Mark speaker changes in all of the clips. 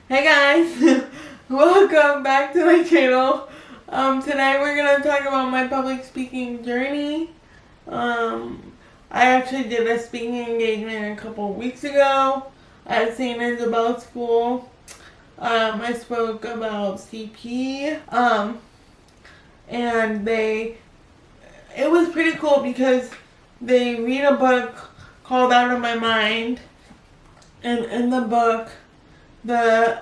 Speaker 1: Hey guys, welcome back to my channel. Today we're gonna talk about my public speaking journey. I actually did a speaking engagement a couple weeks ago at St. Isabel School. I spoke about CP, and it was pretty cool because they read a book called Out of My Mind, and in the book, the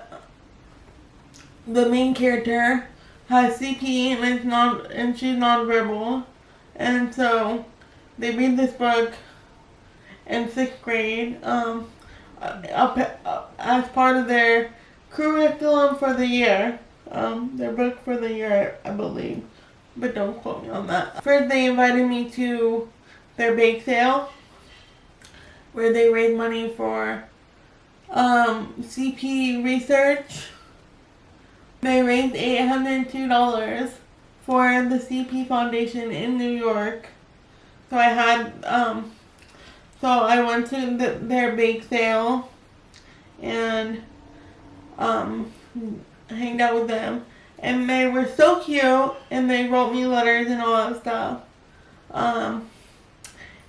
Speaker 1: main character has CP and she's nonverbal, and so they read this book in 6th grade as part of their curriculum for the year, their book for the year, I believe, but don't quote me on that. First, they invited me to their bake sale where they raise money for CP research. They raised $802 for the CP Foundation in New York. So I went to their bake sale and hanged out with them, and they were so cute, and they wrote me letters and all that stuff.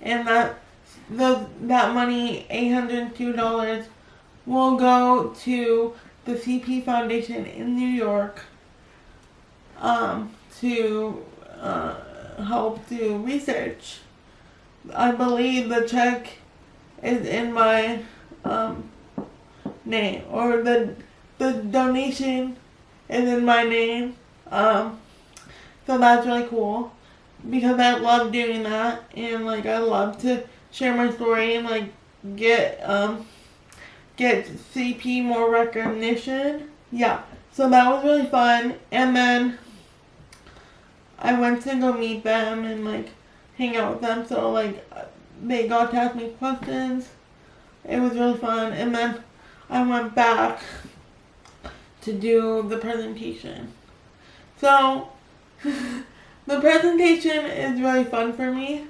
Speaker 1: And that money, $802, will go to the CP Foundation in New York to help do research. I believe the check is in my name, or the donation is in my name. So that's really cool because I love doing that, and I love to share my story and get CP more recognition. Yeah, so that was really fun. And then I went to go meet them and hang out with them. So they got to ask me questions. It was really fun. And then I went back to do the presentation. So the presentation is really fun for me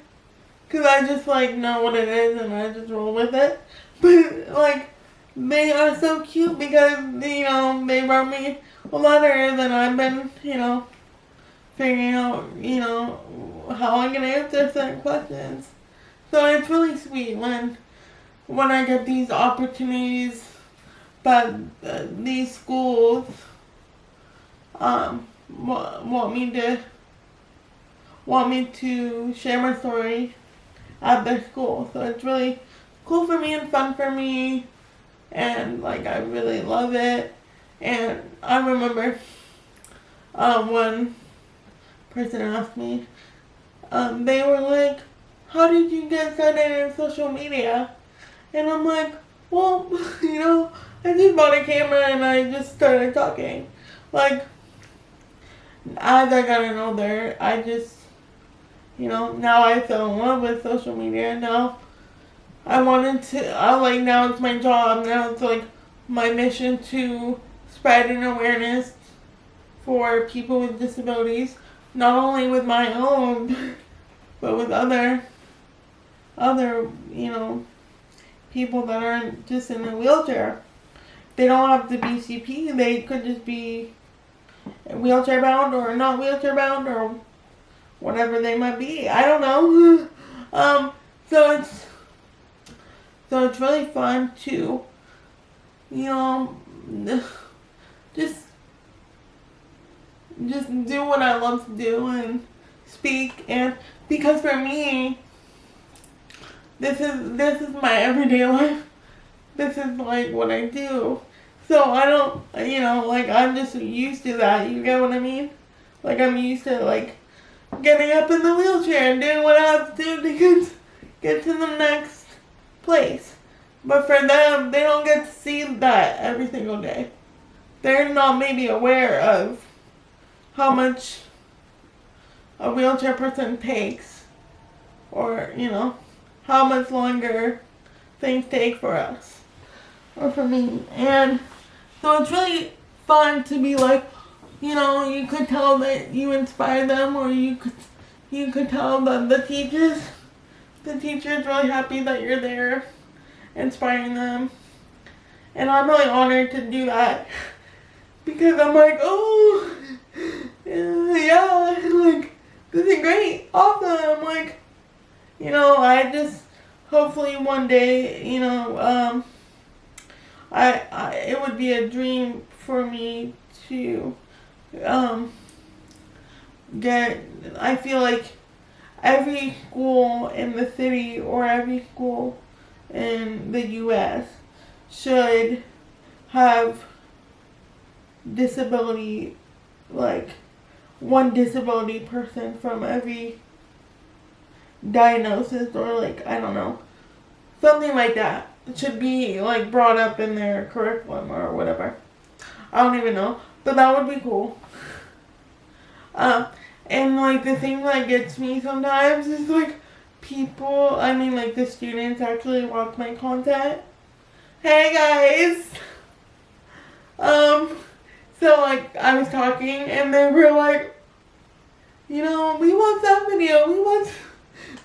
Speaker 1: because I just know what it is and I just roll with it. But they are so cute because, they wrote me a letter, and I've been, figuring out, how I can answer certain questions. So it's really sweet when I get these opportunities, but these schools want me to share my story at their school. So it's really cool for me and fun for me. And I really love it. And I remember one person asked me, they were like, how did you get started in social media? And I'm like, well, I just bought a camera and I just started talking. As I got to know there, I just, now I fell in love with social media. Now now it's my job. Now it's my mission to spread an awareness for people with disabilities, not only with my own, but with other, people that aren't just in a wheelchair. They don't have to be CP. They could just be wheelchair bound or not wheelchair bound or whatever they might be. I don't know. So it's really fun to, just do what I love to do and speak. And because for me, this is my everyday life. This is what I do. So I don't, I'm just used to that. You get what I mean? I'm used to getting up in the wheelchair and doing what I have to do to get to the next place. But for them, they don't get to see that every single day. They're not maybe aware of how much a wheelchair person takes, or how much longer things take for us or for me. And so it's really fun to be you could tell that you inspire them, or you could tell that the teacher's really happy that you're there inspiring them. And I'm really honored to do that because I'm like, oh, yeah, like, this is great, awesome. Like, you know, I just, hopefully one day, you know, it would be a dream for me to, I feel like every school in the city or every school in the U.S. should have disability, like one disability person from every diagnosis, or like, I don't know, something like that. It should be like brought up in their curriculum or whatever. I don't even know, but that would be cool. And like the thing that gets me sometimes is like people, I mean like the students actually watch my content. Hey guys! So like I was talking and they were like, you know, we want that video, we want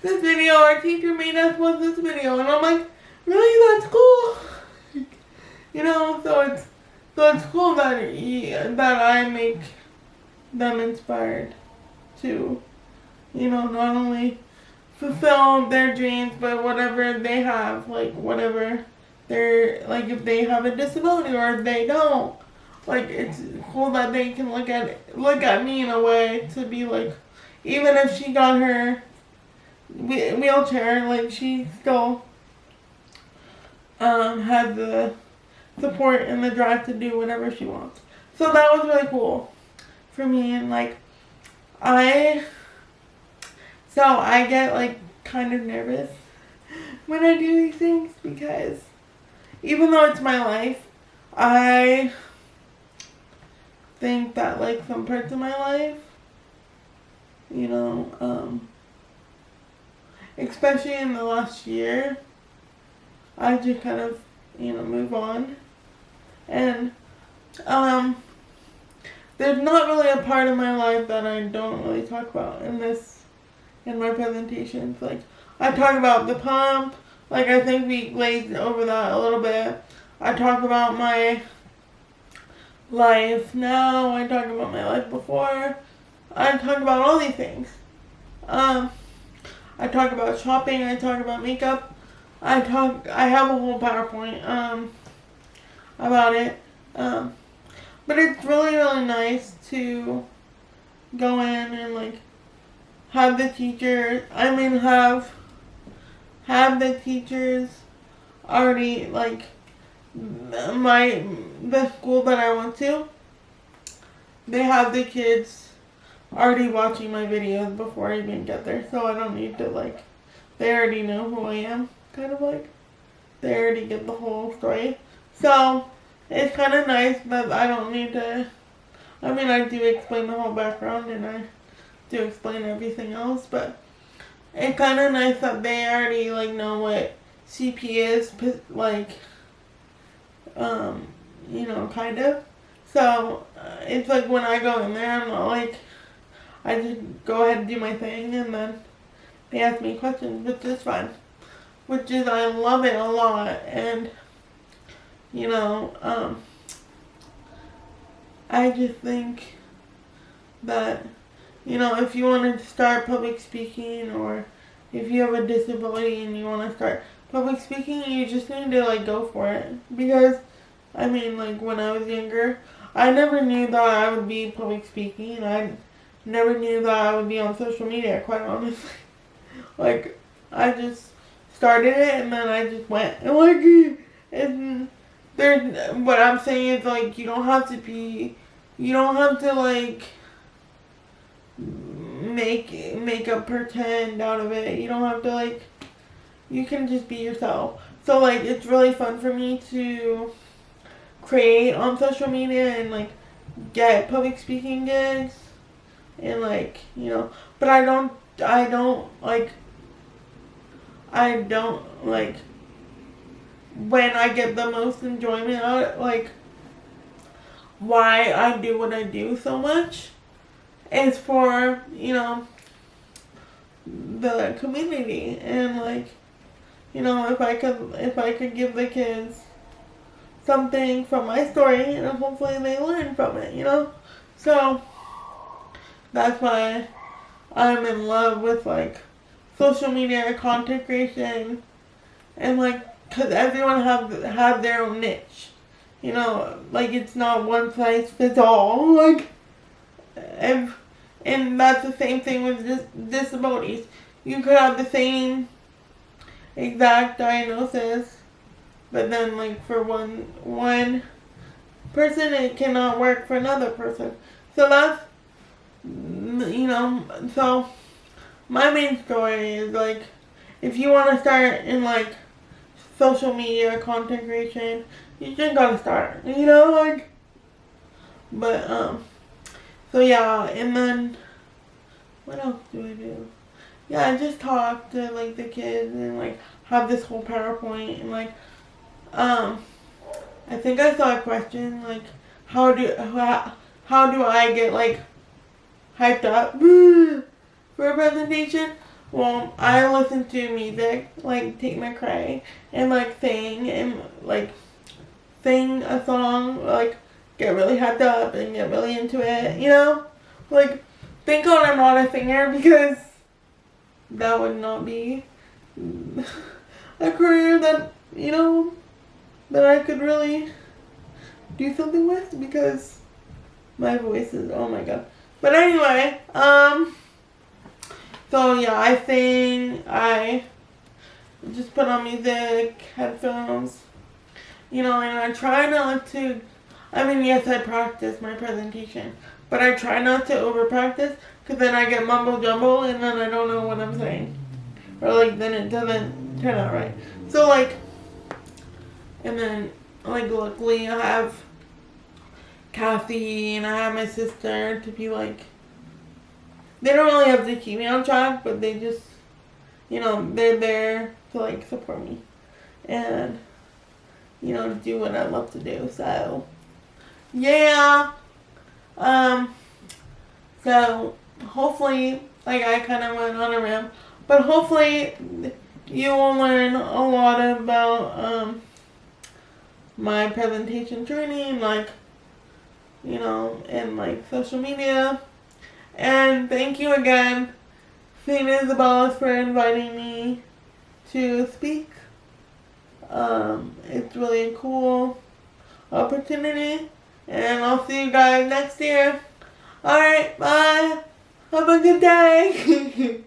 Speaker 1: this video, our teacher made us watch this video, and I'm like, really, that's cool? You know, so it's cool that I make them inspired to, you know, not only fulfill their dreams, but whatever they have, like whatever they're, like if they have a disability or if they don't, like it's cool that they can look at me in a way to be like, even if she got her wheelchair, like she still had the support and the drive to do whatever she wants. So that was really cool for me, and like I get like kind of nervous when I do these things because even though it's my life, I think that like some parts of my life, you know, especially in the last year, I just kind of, you know, move on. And there's not really a part of my life that I don't really talk about in my presentations. Like, I talk about the pump, like I think we glazed over that a little bit. I talk about my life now, I talk about my life before, I talk about all these things. I talk about shopping, I talk about makeup, I have a whole PowerPoint, about it, but it's really, really nice to go in and like have the teacher, have the teachers already, like, the school that I went to, they have the kids already watching my videos before I even get there, so I don't need to, like, they already know who I am, kind of like, they already get the whole story, so it's kind of nice that I don't need to, I mean, I do explain the whole background, and I do explain everything else, but it's kind of nice that they already, like, know what CP is, like, you know, kind of. So, it's like when I go in there, I'm not like, I just go ahead and do my thing, and then they ask me questions, which is fun. Which is, I love it a lot, and, you know, I just think that, you know, if you want to start public speaking, or if you have a disability and you want to start public speaking, you just need to, like, go for it. Because, I mean, like, when I was younger, I never knew that I would be public speaking. I never knew that I would be on social media, quite honestly. Like, I just started it, and then I just went. And, like, what I'm saying is, like, you don't have to, like, make a pretend out of it. You don't have to, like, you can just be yourself. So, like, it's really fun for me to create on social media and, like, get public speaking gigs, and, like, you know, but I don't, like, when I get the most enjoyment out of it, like, why I do what I do so much is for, you know, the community, and, like, you know, if I could give the kids something from my story, and hopefully they learn from it, you know? So, that's why I'm in love with, like, social media content creation, and, like, because everyone have their own niche, you know? Like, it's not one size fits all, like, and that's the same thing with disabilities. You could have the same exact diagnosis, but then, like, for one person, it cannot work for another person. So that's, you know, so my main story is, like, if you want to start in, like, social media content creation, you just gotta start, you know, like, but, so yeah, and then, what else do I do? Yeah, I just talk to, like, the kids and, like, have this whole PowerPoint, and, like, I think I saw a question, like, how do I get, like, hyped up for a presentation? Well, I listen to music, like Take McRae, and, like, sing a song, like, get really hyped up and get really into it, you know? Like, thank God I'm not a singer, because that would not be a career that, you know, that I could really do something with, because my voice is, oh my god. But anyway, so yeah, I sing, I just put on music, headphones, you know, and I try not to, I mean, yes, I practice my presentation, but I try not to over practice, because then I get mumble jumble, and then I don't know what I'm saying, or, like, then it doesn't turn out right. So, like, and then, like, luckily I have Kathy and I have my sister to be, like, they don't really have to keep me on track, but they just, you know, they're there to, like, support me and, you know, do what I love to do. So, yeah. So hopefully, like, I kind of went on a rant, but hopefully you will learn a lot about, my presentation journey, and, like, you know, and, like, social media. And thank you again, St. Isabella's, for inviting me to speak. It's really a cool opportunity, and I'll see you guys next year. Alright, bye. Have a good day.